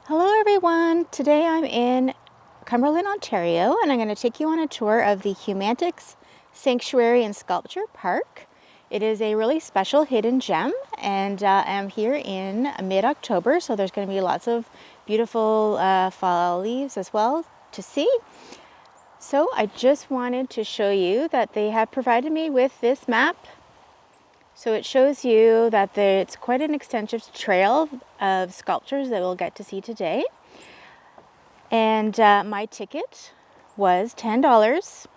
Hello everyone! Today I'm in Cumberland, Ontario, and I'm going to take you on a tour of the Humanics Sanctuary and Sculpture Park. It is a really special hidden gem, and I'm here in mid-October, so there's going to be lots of beautiful fall leaves as well to see. So I just wanted to show you that they have provided me with this map. So it shows you that it's quite an extensive trail of sculptures that we'll get to see today. And my ticket was $10.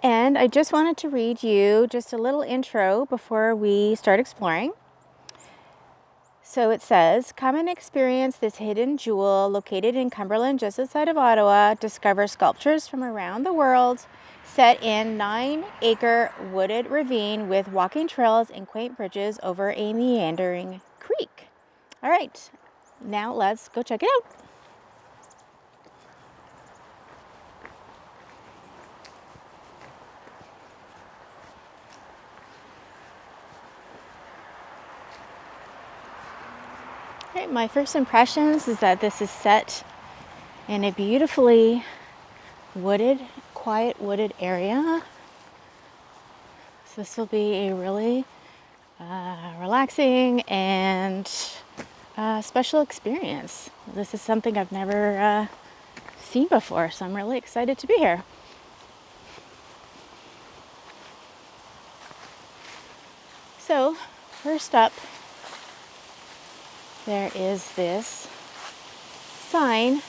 And I just wanted to read you just a little intro before we start exploring. So it says, come and experience this hidden jewel located in Cumberland just outside of Ottawa. Discover sculptures from around the world set in 9-acre wooded ravine with walking trails and quaint bridges over a meandering creek. All right, now let's go check it out. Right, my first impressions is that this is set in a beautifully wooded, quiet wooded area. So this will be a really relaxing and special experience. This is something I've never seen before, so I'm really excited to be here. So first up, there is this sign.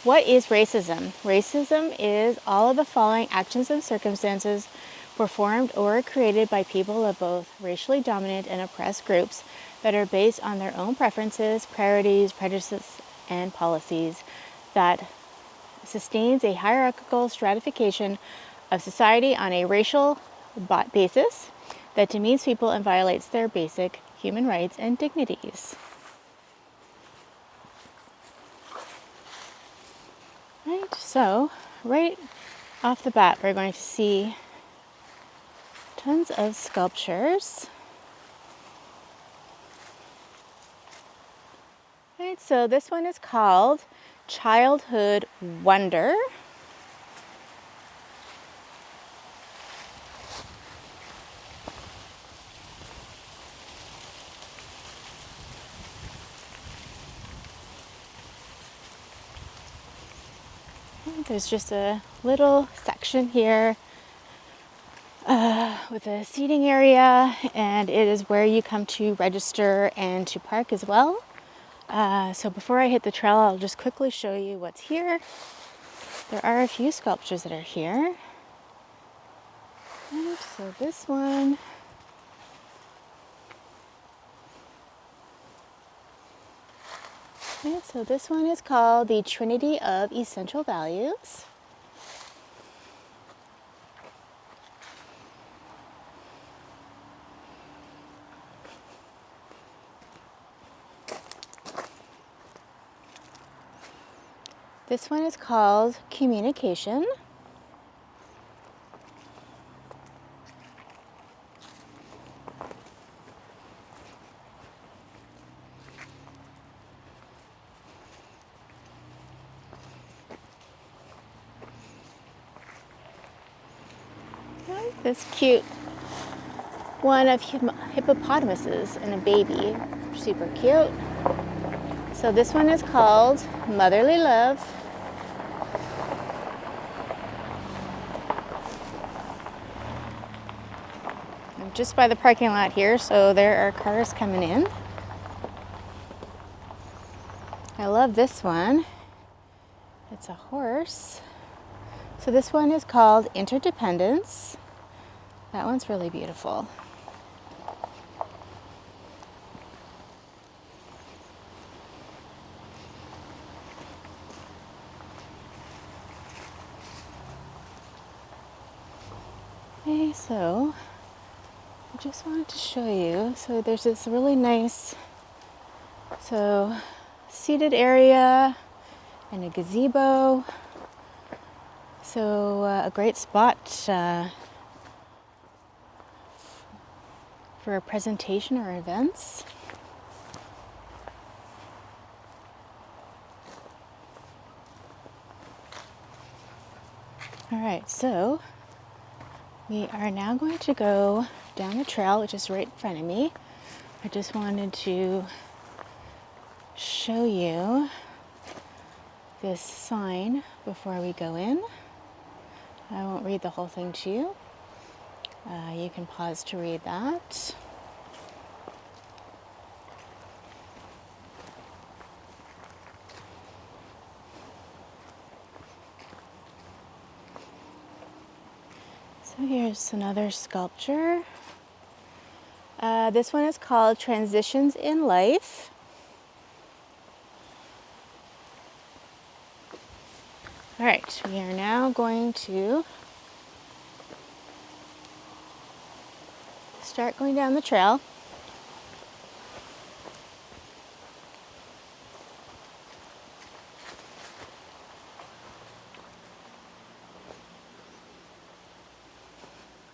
What is racism? Racism is all of the following actions and circumstances performed or created by people of both racially dominant and oppressed groups that are based on their own preferences, priorities, prejudices, and policies that sustains a hierarchical stratification of society on a racial basis that demeans people and violates their basic human rights and dignities. Right, so right off the bat, we're going to see tons of sculptures. Right, so this one is called Childhood Wonder. There's just a little section here with a seating area, and it is where you come to register and to park as well. So before I hit the trail, I'll just quickly show you what's here. There are a few sculptures that are here. And so this one, so this one is called the Trinity of Essential Values. This one is called Communication. This cute one of hippopotamuses and a baby, super cute. So this one is called Motherly Love. I'm just by the parking lot here, so there are cars coming in. I love this one. It's a horse. So this one is called Interdependence. That one's really beautiful. Okay, so I just wanted to show you. So there's this really nice, seated area and a gazebo. So a great spot for a presentation or events. All right, so we are now going to go down the trail, which is right in front of me. I just wanted to show you this sign before we go in. I won't read the whole thing to you. You can pause to read that. So here's another sculpture. This one is called Transitions in Life. All right, we are now going to start going down the trail.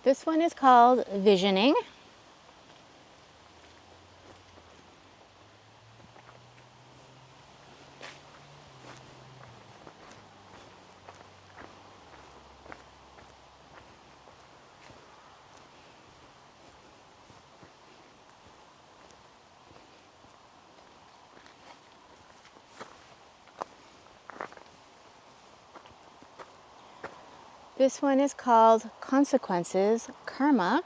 This one is called Visioning. This one is called Consequences, Karma.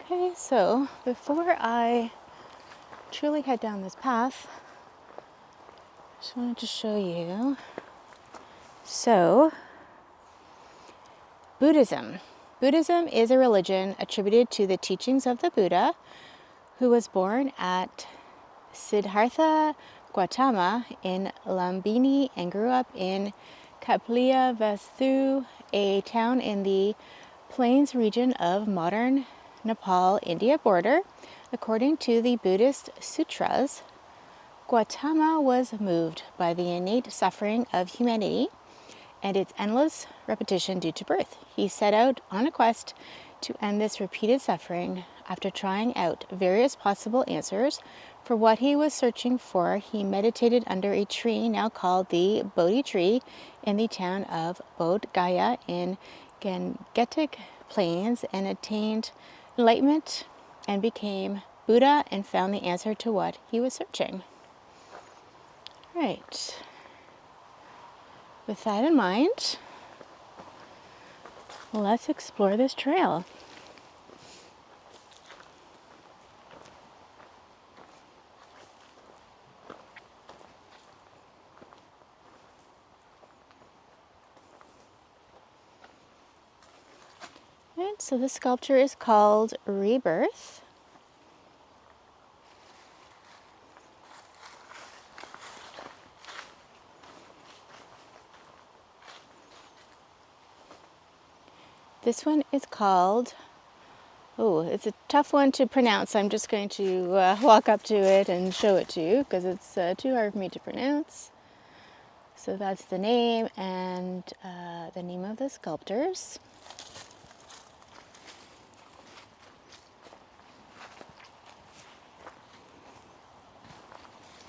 Okay, so before I truly head down this path, I just wanted to show you. So, Buddhism. Buddhism is a religion attributed to the teachings of the Buddha, who was born at Siddhartha Gautama in Lumbini and grew up in Kapilavastu, a town in the plains region of modern Nepal-India border. According to the Buddhist sutras, Gautama was moved by the innate suffering of humanity and its endless repetition due to birth. He set out on a quest to end this repeated suffering. After trying out various possible answers for what he was searching for, he meditated under a tree now called the Bodhi tree in the town of Bodh Gaya in Gangetic Plains and attained enlightenment and became Buddha and found the answer to what he was searching. Right. With that in mind, let's explore this trail. Right, so the sculpture is called Rebirth. This one is called, oh, it's a tough one to pronounce. I'm just going to walk up to it and show it to you because it's too hard for me to pronounce. So that's the name and the name of the sculptors.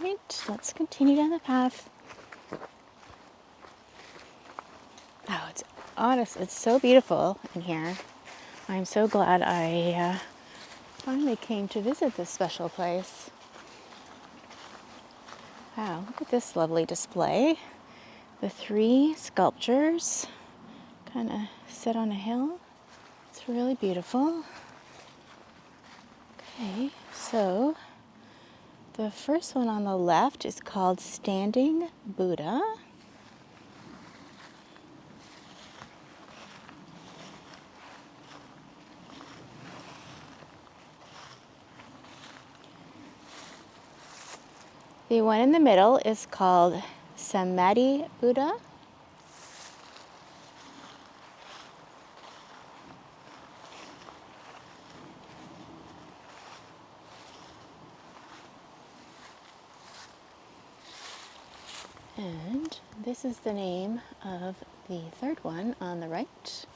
Right, let's continue down the path. Oh, it's honest, it's so beautiful in here. I'm so glad I finally came to visit this special place. Wow, look at this lovely display. The three sculptures kind of sit on a hill. It's really beautiful. Okay, so the first one on the left is called Standing Buddha. The one in the middle is called Samadhi Buddha. And this is the name of the third one on the right.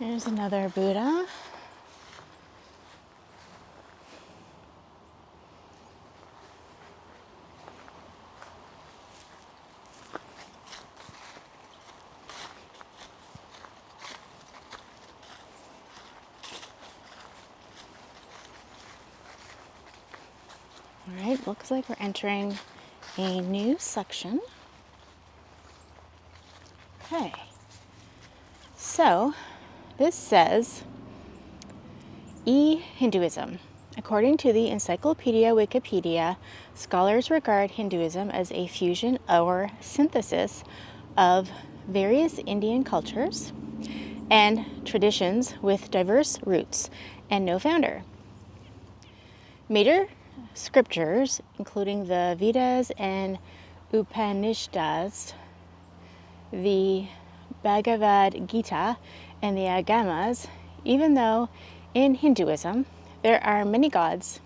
Here's another Buddha. All right, looks like we're entering a new section. Okay, so this says Hinduism. According to the Encyclopedia Wikipedia, scholars regard Hinduism as a fusion or synthesis of various Indian cultures and traditions with diverse roots and no founder. Major scriptures, including the Vedas and Upanishads, the Bhagavad Gita, and the Agamas, even though in Hinduism there are many gods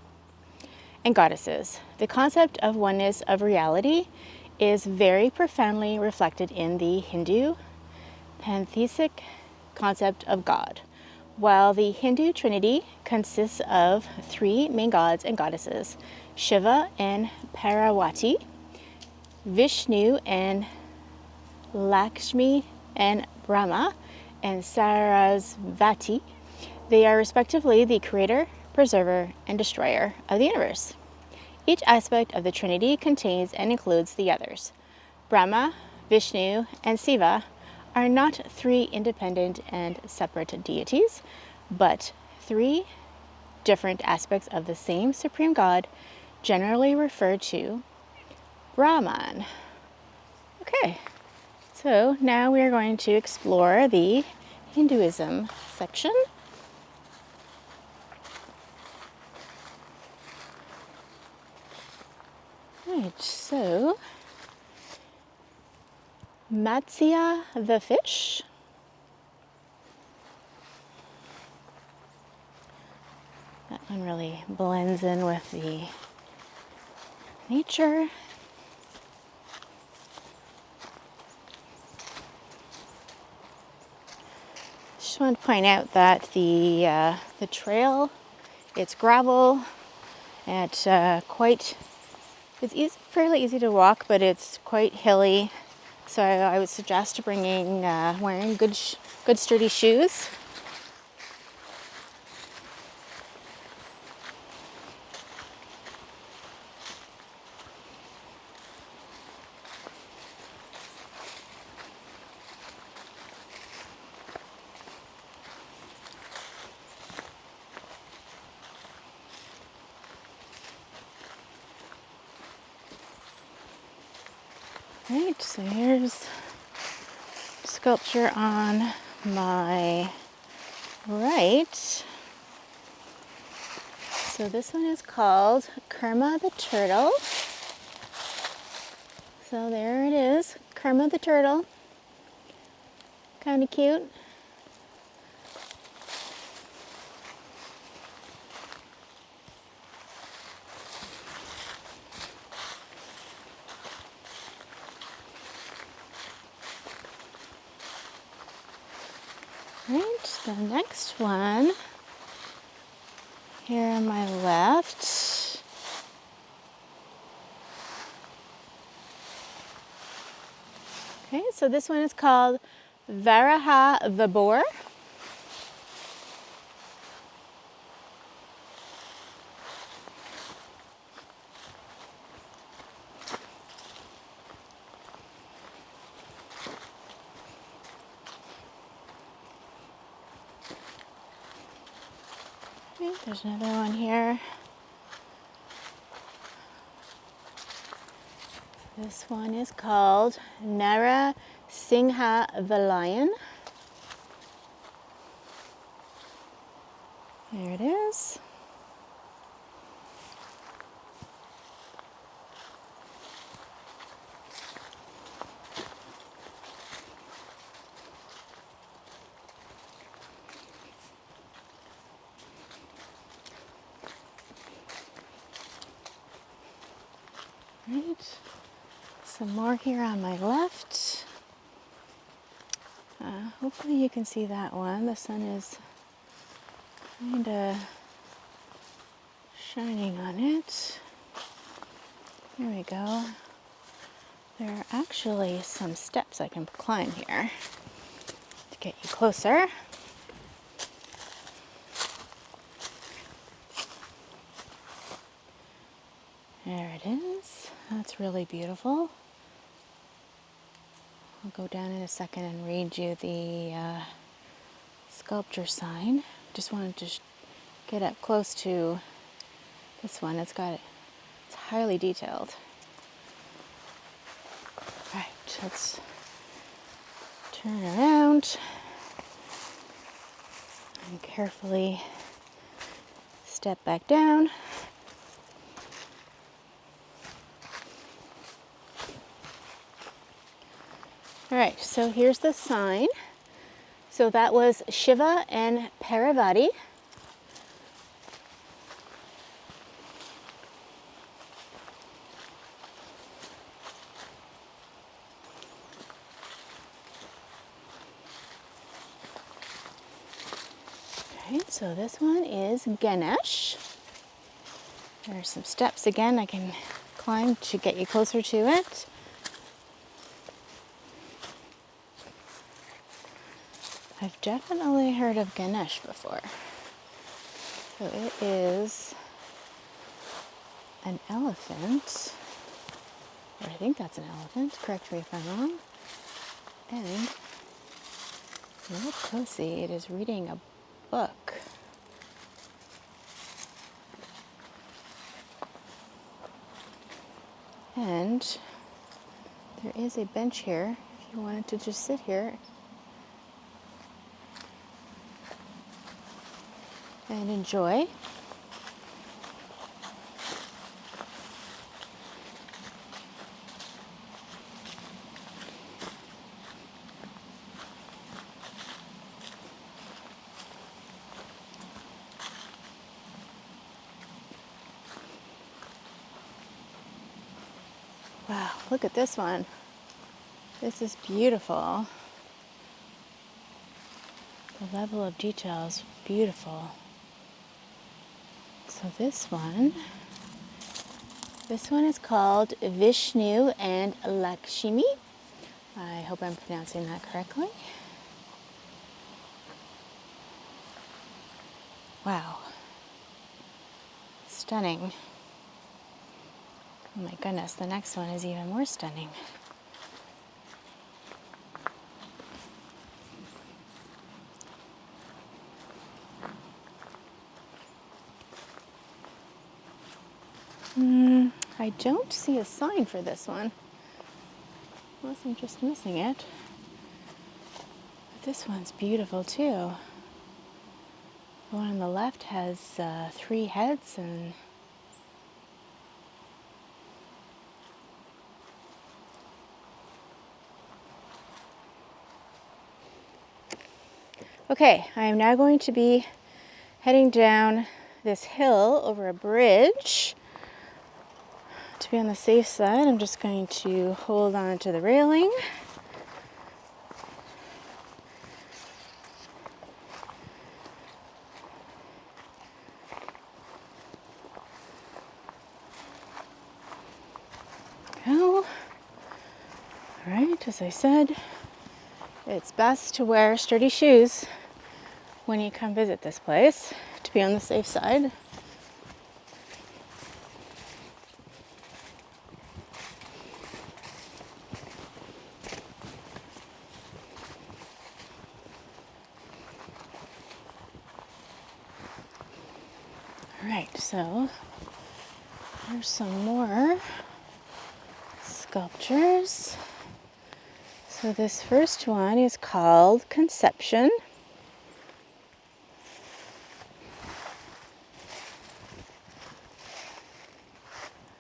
and goddesses, the concept of oneness of reality is very profoundly reflected in the Hindu pantheistic concept of God. While the Hindu Trinity consists of three main gods and goddesses, Shiva and Parvati, Vishnu and Lakshmi, and Brahma and Sarasvati, they are respectively the creator, preserver, and destroyer of the universe. Each aspect of the Trinity contains and includes the others. Brahma, Vishnu, and Shiva are not three independent and separate deities, but three different aspects of the same supreme God, generally referred to Brahman. Okay, so now we are going to explore the Hinduism section. Right, so Matsya the fish. That one really blends in with the nature. Just want to point out that the trail, it's gravel, and it's fairly easy to walk, but it's quite hilly. So I would suggest wearing good sturdy shoes. Right, so here's sculpture on my right. So this one is called Kurma the Turtle. So there it is, Kurma the Turtle. Kind of cute. Right, the next one here on my left. Okay, so this one is called Varaha the Boar. Okay, there's another one here. This one is called Nara Singha the Lion. There it is. Right. Some more here on my left. Hopefully you can see that one. The sun is kind of shining on it. There we go. There are actually some steps I can climb here to get you closer. There it is. That's really beautiful. I'll go down in a second and read you the sculpture sign. Just wanted to get up close to this one. It's highly detailed. Right, let's turn around and carefully step back down. All right, so here's the sign. So that was Shiva and Parvati. Okay, so this one is Ganesh. There are some steps again I can climb to get you closer to it. I've definitely heard of Ganesh before. So it is an elephant, or I think that's an elephant, correct me if I'm wrong. And if you look closely, it is reading a book. And there is a bench here if you wanted to just sit here and enjoy. Wow, look at this one. This is beautiful. The level of detail is beautiful. So this one is called Vishnu and Lakshmi. I hope I'm pronouncing that correctly. Wow. Stunning. Oh my goodness, the next one is even more stunning. I don't see a sign for this one, unless I'm just missing it. But this one's beautiful too. The one on the left has 3 heads and okay, I am now going to be heading down this hill over a bridge. To be on the safe side, I'm just going to hold on to the railing. Go. All right, as I said, it's best to wear sturdy shoes when you come visit this place to be on the safe side. All right, so there's some more sculptures. So this first one is called Conception.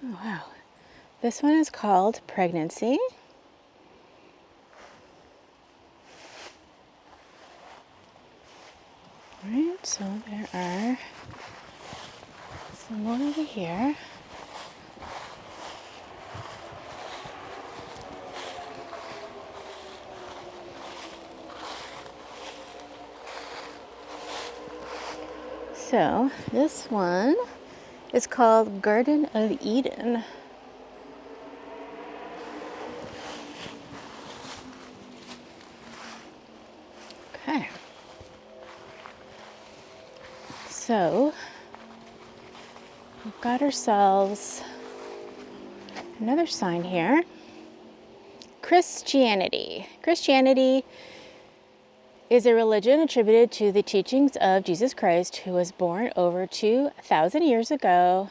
Oh wow. This one is called Pregnancy. All right, so there are some more over here. So this one is called Garden of Eden. Okay. So we've got ourselves another sign here. Christianity. Christianity is a religion attributed to the teachings of Jesus Christ, who was born over 2,000 years ago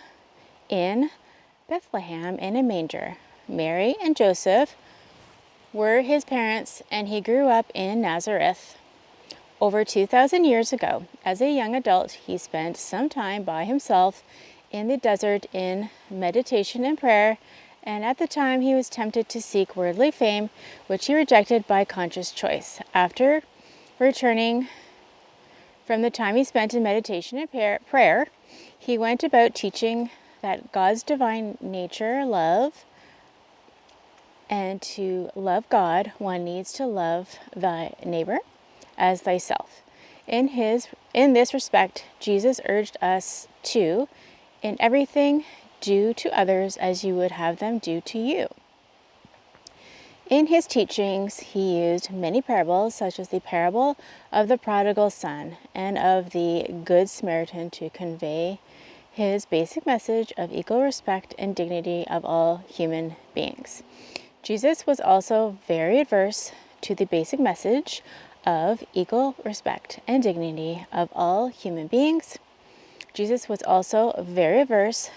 in Bethlehem in a manger. Mary and Joseph were his parents, and he grew up in Nazareth. Over 2,000 years ago, as a young adult, he spent some time by himself in the desert in meditation and prayer, and at the time he was tempted to seek worldly fame, which he rejected by conscious choice. After returning from the time he spent in meditation and prayer, he went about teaching that God's divine nature, love, and to love God, one needs to love thy neighbor as thyself. In this respect, Jesus urged us to, in everything, do to others as you would have them do to you. In his teachings, he used many parables, such as the parable of the prodigal son and of the Good Samaritan, to convey his basic message of equal respect and dignity of all human beings. Jesus was also very averse to the basic message of equal respect and dignity of all human beings. Jesus was also very averse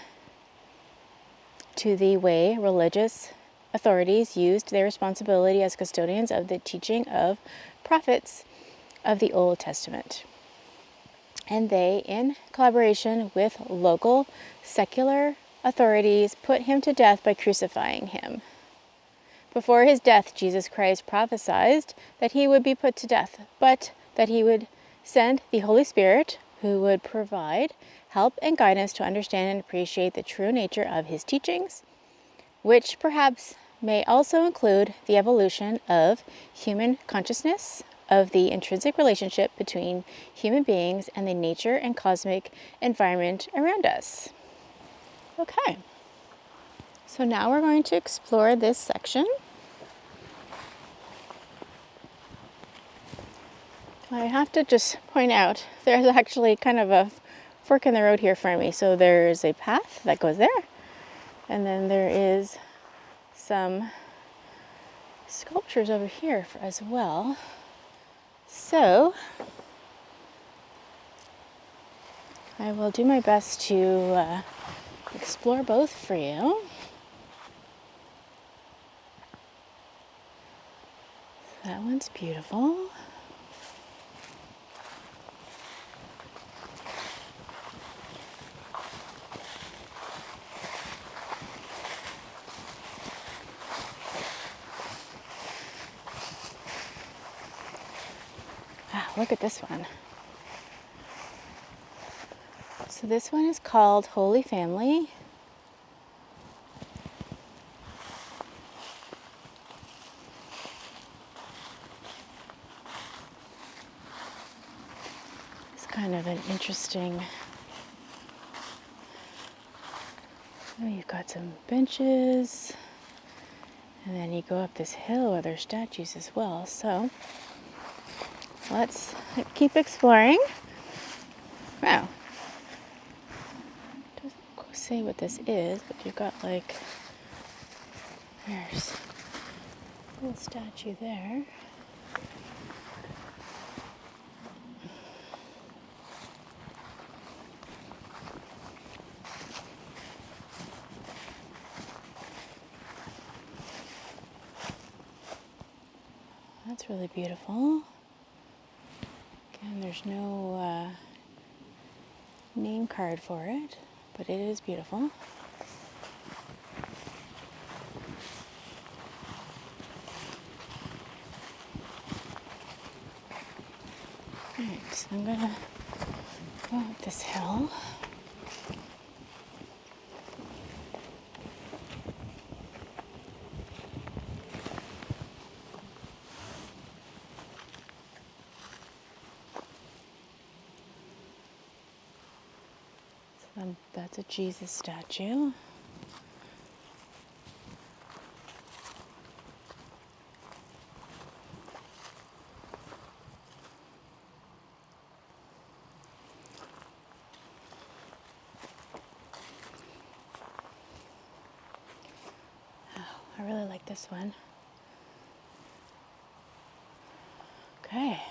to the way religious authorities used their responsibility as custodians of the teaching of prophets of the Old Testament. And they, in collaboration with local secular authorities, put him to death by crucifying him. Before his death, Jesus Christ prophesied that he would be put to death, but that he would send the Holy Spirit, who would provide help and guidance to understand and appreciate the true nature of his teachings, which perhaps may also include the evolution of human consciousness, of the intrinsic relationship between human beings and the nature and cosmic environment around us. Okay, so now we're going to explore this section. I have to just point out, there's actually kind of a fork in the road here for me. So there's a path that goes there, and then there is some sculptures over here as well. So I will do my best to explore both for you. That one's beautiful. Look at this one. So this one is called Holy Family. It's kind of an interesting, you've got some benches, and then you go up this hill where there's statues as well. So let's keep exploring. Wow. Doesn't say what this is, but you've got like, there's a little statue there. That's really beautiful. Again, there's no name card for it, but it is beautiful. Alright, so I'm gonna go up this hill. And that's a Jesus statue. I really like this one. Okay,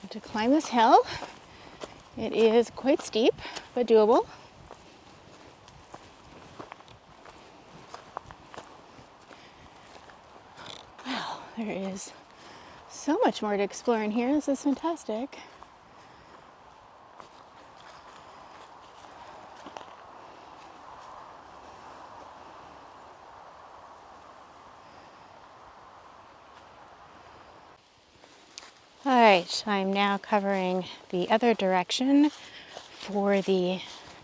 to climb this hill, it is quite steep, but doable. Wow, there is so much more to explore in here. This is fantastic. All right, I'm now covering the other direction for the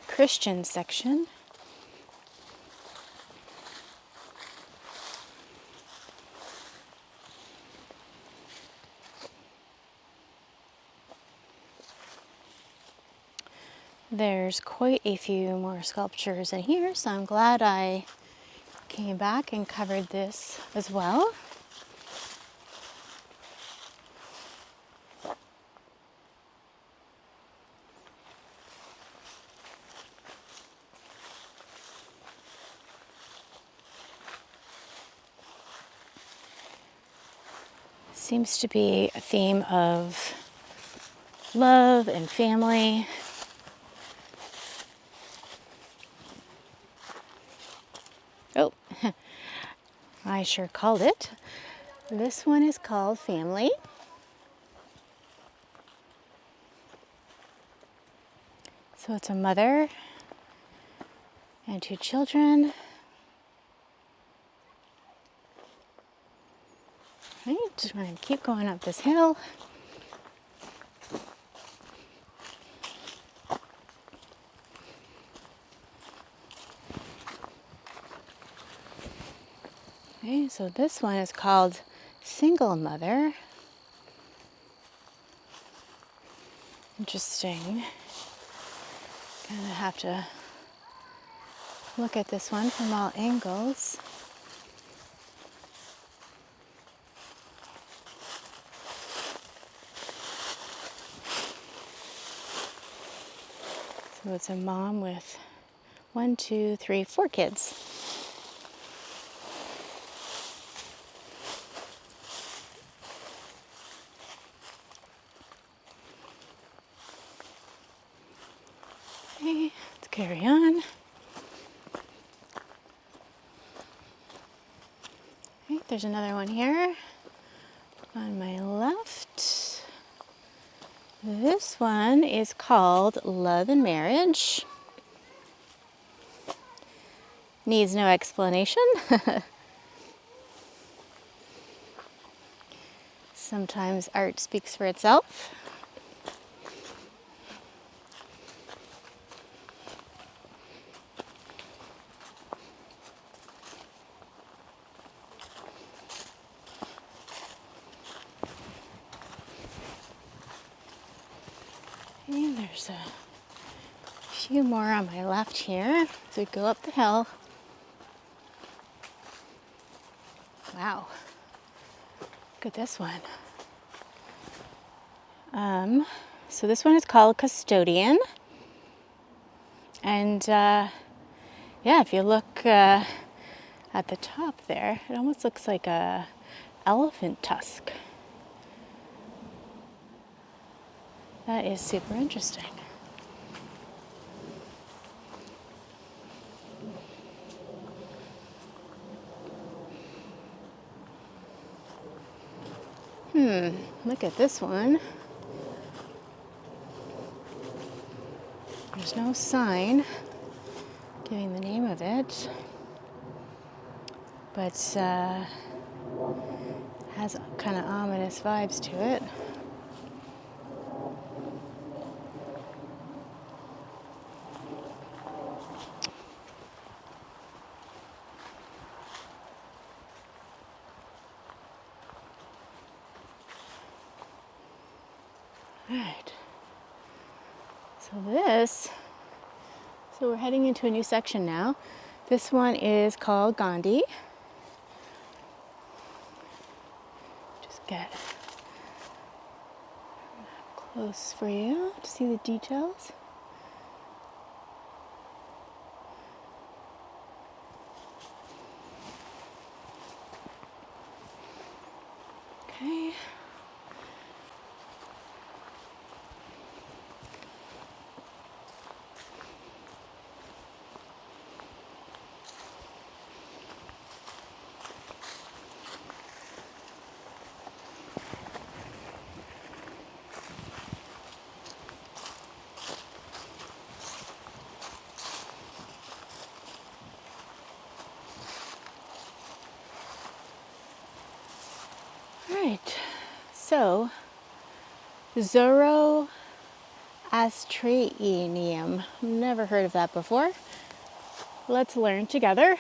Christian section. There's quite a few more sculptures in here, so I'm glad I came back and covered this as well. Seems to be a theme of love and family. Oh, I sure called it. This one is called Family. So it's a mother and two children. Right, just going to keep going up this hill. Okay, so this one is called Single Mother. Interesting. Kind of have to look at this one from all angles. So it's a mom with 1, 2, 3, 4 kids. Okay, let's carry on. Okay, there's another one here on my left. This one is called Love and Marriage. Needs no explanation. Sometimes art speaks for itself. And there's a few more on my left here as we go up the hill. Wow, look at this one. So this one is called Custodian. And yeah, if you look at the top there, it almost looks like a elephant tusk. That is super interesting. Look at this one. There's no sign giving the name of it, but has kind of ominous vibes to it. All right. So this So we're heading into a new section now. This one is called Gandhi. Just get close for you to see the details. Okay. Right, so Zoroastrianism, never heard of that before. Let's learn together.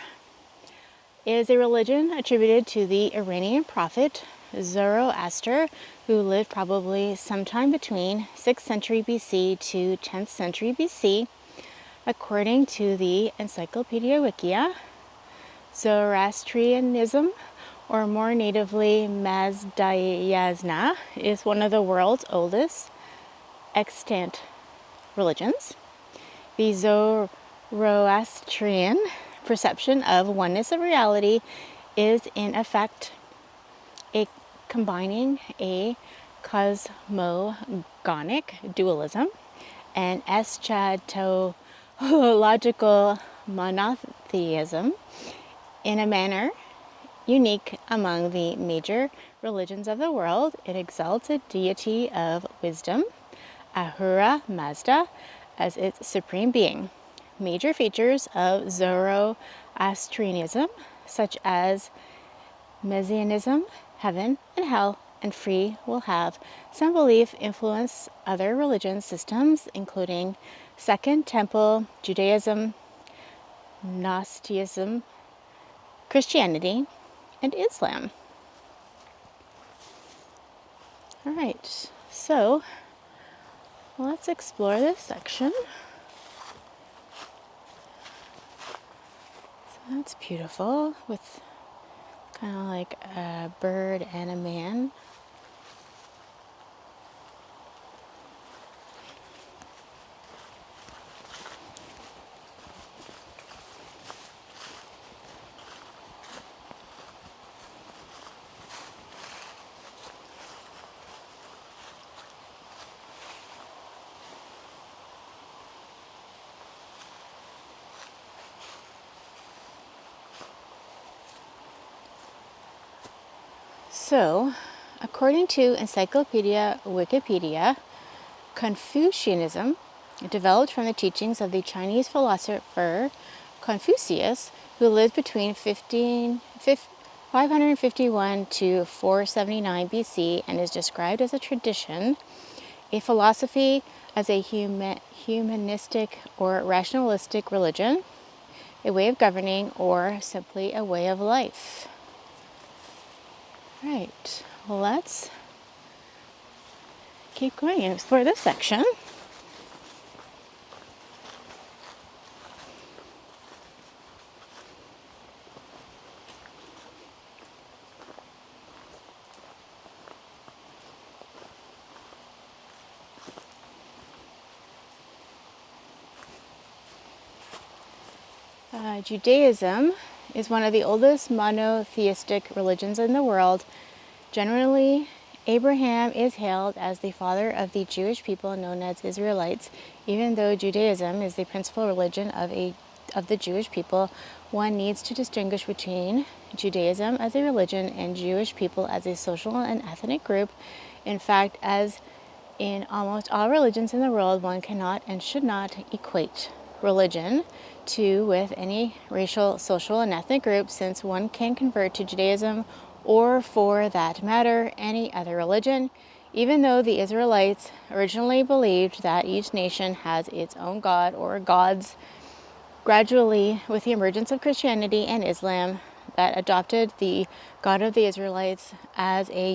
Is a religion attributed to the Iranian prophet Zoroaster, who lived probably sometime between 6th century BC to 10th century BC. According to the Encyclopedia Wikia, Zoroastrianism, or more natively Mazdaism, is one of the world's oldest extant religions. The Zoroastrian perception of oneness of reality is in effect combining a cosmogonic dualism and eschatological monotheism in a manner unique among the major religions of the world. It exalts a deity of wisdom, Ahura Mazda, as its supreme being. Major features of Zoroastrianism, such as Messianism, heaven and hell, and free will have some belief influence other religion systems, including Second Temple Judaism, Gnosticism, Christianity, and Islam. All right, so let's explore this section. So that's beautiful, with kind of like a bird and a man. So, according to Encyclopedia Wikipedia, Confucianism developed from the teachings of the Chinese philosopher Confucius, who lived between 551 to 479 BC, and is described as a tradition, a philosophy, as a humanistic or rationalistic religion, a way of governing, or simply a way of life. Right, well, let's keep going and explore this section. Judaism is one of the oldest monotheistic religions in the world. Generally, Abraham is hailed as the father of the Jewish people known as Israelites. Even though Judaism is the principal religion of the Jewish people, one needs to distinguish between Judaism as a religion and Jewish people as a social and ethnic group. In fact, as in almost all religions in the world, one cannot and should not equate religion with any racial, social, and ethnic group, since one can convert to Judaism or, for that matter, any other religion, even though the Israelites originally believed that each nation has its own god or gods. Gradually, with the emergence of Christianity and Islam, that adopted the God of the Israelites as a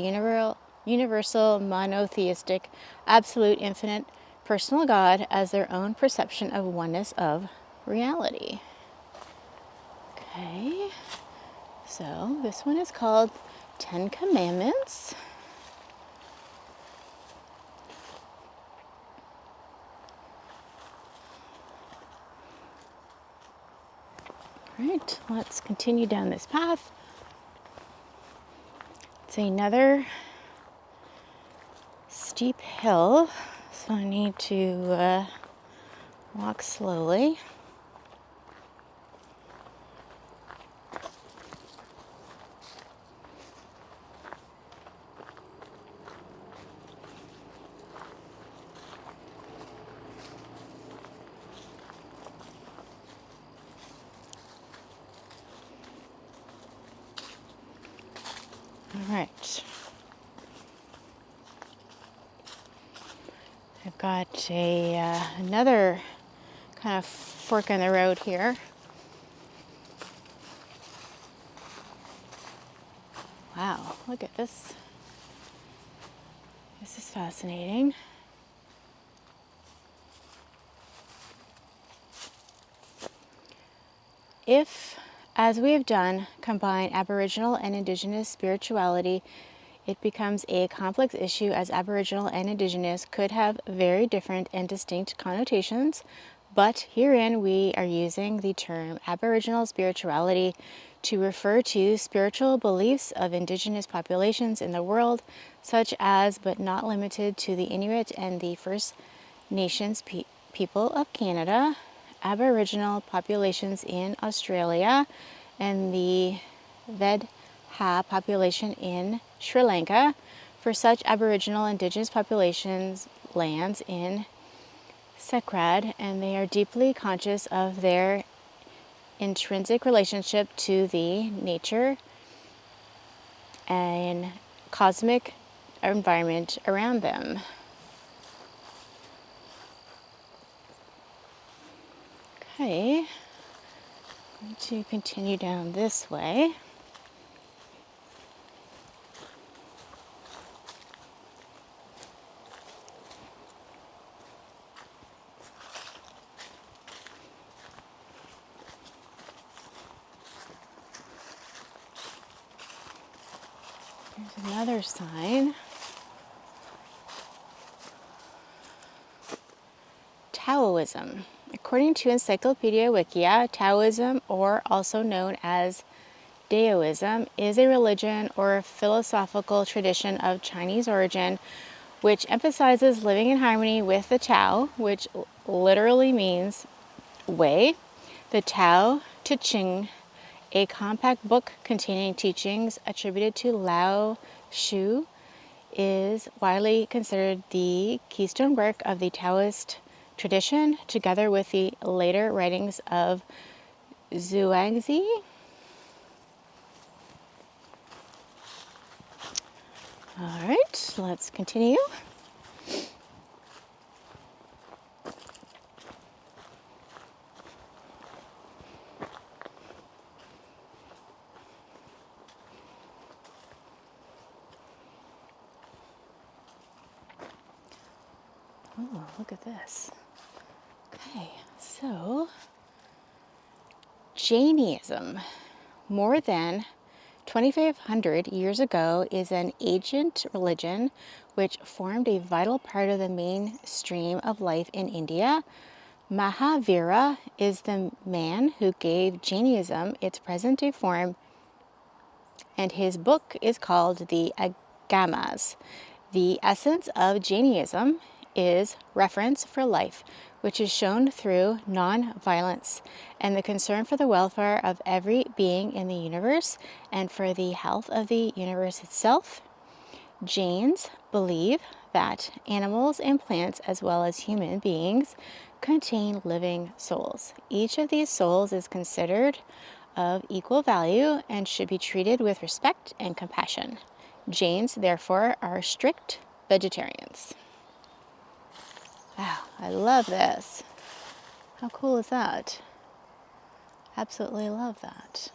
universal, monotheistic, absolute, infinite, personal God as their own perception of oneness of reality. Okay, so this one is called 10 Commandments. All right, let's continue down this path. It's another steep hill, so I need to walk slowly. All right. I've got another kind of fork in the road here. Wow, look at this. This is fascinating. If, as we have done, combine Aboriginal and Indigenous spirituality, it becomes a complex issue, as Aboriginal and Indigenous could have very different and distinct connotations, but herein we are using the term Aboriginal spirituality to refer to spiritual beliefs of Indigenous populations in the world, such as, but not limited to, the Inuit and the First Nations people of Canada, Aboriginal populations in Australia, and the Vedha population in Sri Lanka. For such Aboriginal Indigenous populations lands in Sekrad, and they are deeply conscious of their intrinsic relationship to the nature and cosmic environment around them. Okay, I'm going to continue down this way. There's another sign. Taoism. According to Encyclopedia Wikia, Taoism, or also known as Daoism, is a religion or philosophical tradition of Chinese origin which emphasizes living in harmony with the Tao, which literally means way. The Tao Te Ching, a compact book containing teachings attributed to Lao Shu, is widely considered the keystone work of the Taoist tradition, together with the later writings of Zhuangzi. All right, let's continue. Oh, look at this. Okay, so Jainism, more than 2,500 years ago, is an ancient religion which formed a vital part of the mainstream of life in India. Mahavira is the man who gave Jainism its present-day form, and his book is called the Agamas. The essence of Jainism is reverence for life, which is shown through non-violence and the concern for the welfare of every being in the universe and for the health of the universe itself. Jains believe that animals and plants, as well as human beings, contain living souls. Each of these souls is considered of equal value and should be treated with respect and compassion. Jains, therefore, are strict vegetarians. Wow, I love this. How cool is that? Absolutely love that.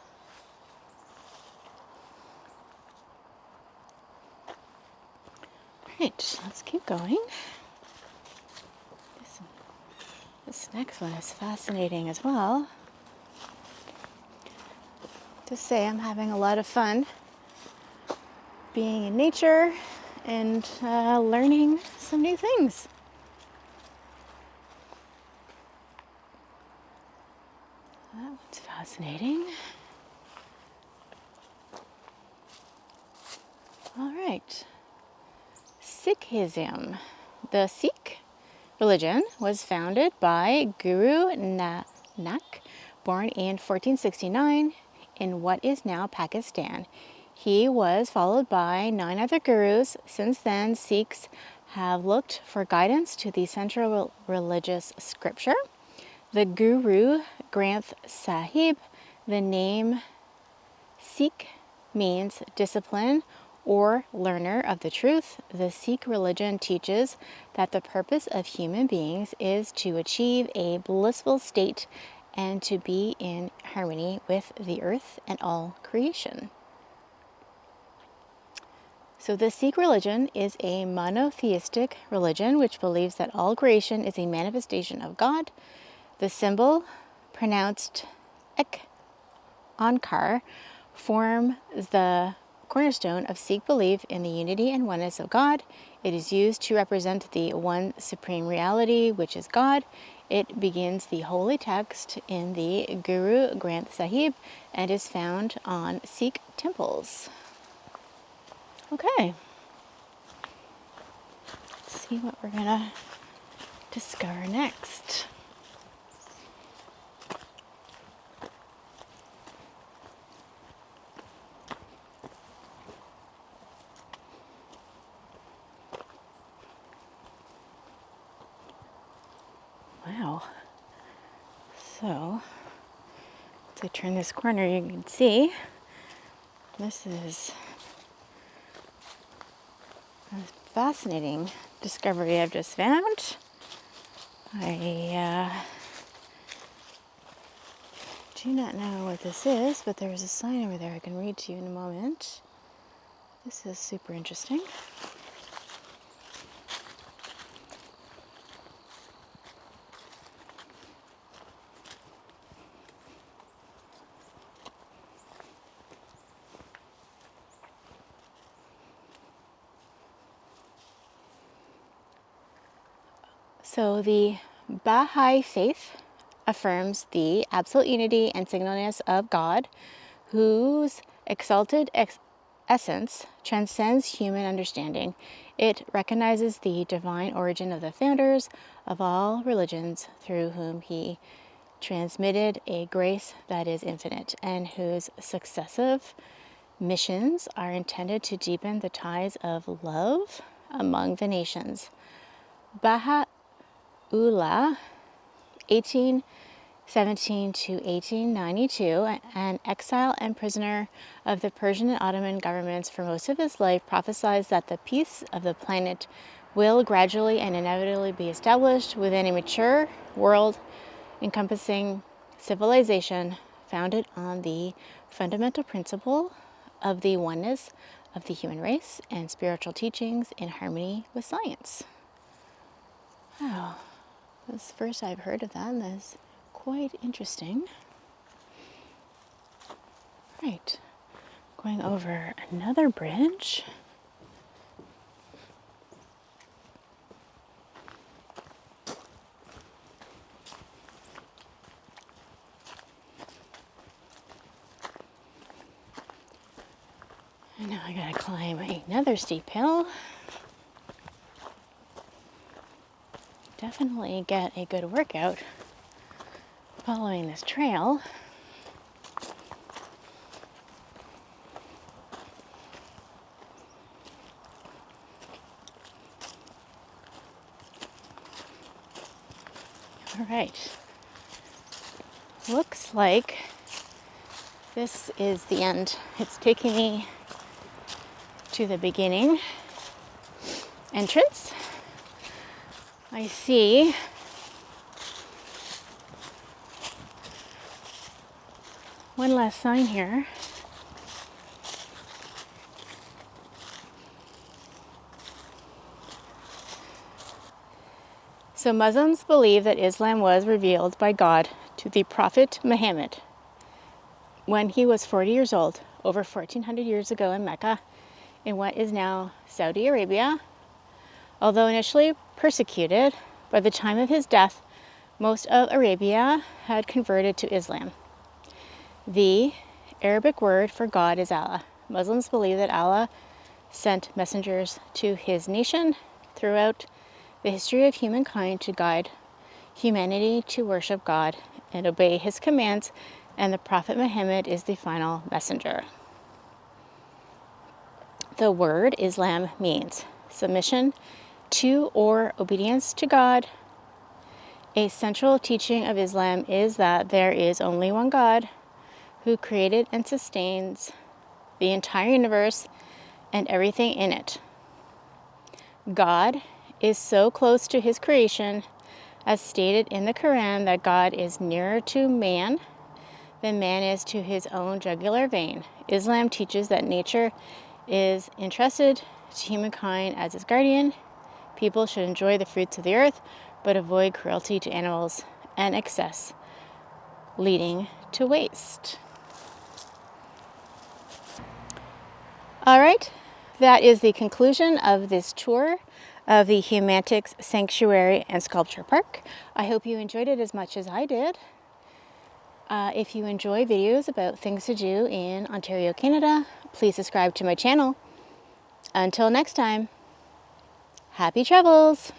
Right, let's keep going. This next one is fascinating as well. To say I'm having a lot of fun being in nature and learning some new things. That one's fascinating. All right. Sikhism. The Sikh religion was founded by Guru Nanak, born in 1469 in what is now Pakistan. He was followed by 9 other gurus. Since then, Sikhs have looked for guidance to the central religious scripture, the Guru Granth Sahib. The name Sikh means discipline or learner of the truth. The Sikh religion teaches that the purpose of human beings is to achieve a blissful state and to be in harmony with the earth and all creation. So the Sikh religion is a monotheistic religion which believes that all creation is a manifestation of God. The symbol, pronounced ek onkar, forms the cornerstone of Sikh belief in the unity and oneness of God. It is used to represent the one supreme reality, which is God. It begins the holy text in the Guru Granth Sahib and is found on Sikh temples. Okay, let's see what we're gonna discover next. Wow. So, as I turn this corner, you can see this is a fascinating discovery I've just found. I do not know what this is, but there's a sign over there I can read to you in a moment. This is super interesting. So the Baha'i faith affirms the absolute unity and singleness of God, whose exalted essence transcends human understanding. It recognizes the divine origin of the founders of all religions, through whom he transmitted a grace that is infinite and whose successive missions are intended to deepen the ties of love among the nations. Baha'u'llah, 1817 to 1892, an exile and prisoner of the Persian and Ottoman governments for most of his life, prophesies that the peace of the planet will gradually and inevitably be established within a mature world encompassing civilization founded on the fundamental principle of the oneness of the human race and spiritual teachings in harmony with science. Wow, that's the first I've heard of that, and that's quite interesting. Right, going over another bridge. And now I gotta climb another steep hill. Definitely get a good workout following this trail. All right, looks like this is the end. It's taking me to the beginning entrance. I see one last sign here. So Muslims believe that Islam was revealed by God to the Prophet Muhammad when he was 40 years old, over 1400 years ago in Mecca, in what is now Saudi Arabia. Although initially persecuted, by the time of his death, most of Arabia had converted to Islam. The Arabic word for God is Allah. Muslims believe that Allah sent messengers to his nation throughout the history of humankind to guide humanity to worship God and obey his commands, and the Prophet Muhammad is the final messenger. The word Islam means submission to or obedience to God. A central teaching of Islam is that there is only one God who created and sustains the entire universe and everything in it. God is so close to his creation, as stated in the Quran, that God is nearer to man than man is to his own jugular vein. Islam teaches that nature is entrusted to humankind as its guardian. People should enjoy the fruits of the earth, but avoid cruelty to animals and excess, leading to waste. All right, that is the conclusion of this tour of the Humanics Sanctuary and Sculpture Park. I hope you enjoyed it as much as I did. If you enjoy videos about things to do in Ontario, Canada, please subscribe to my channel. Until next time, happy travels!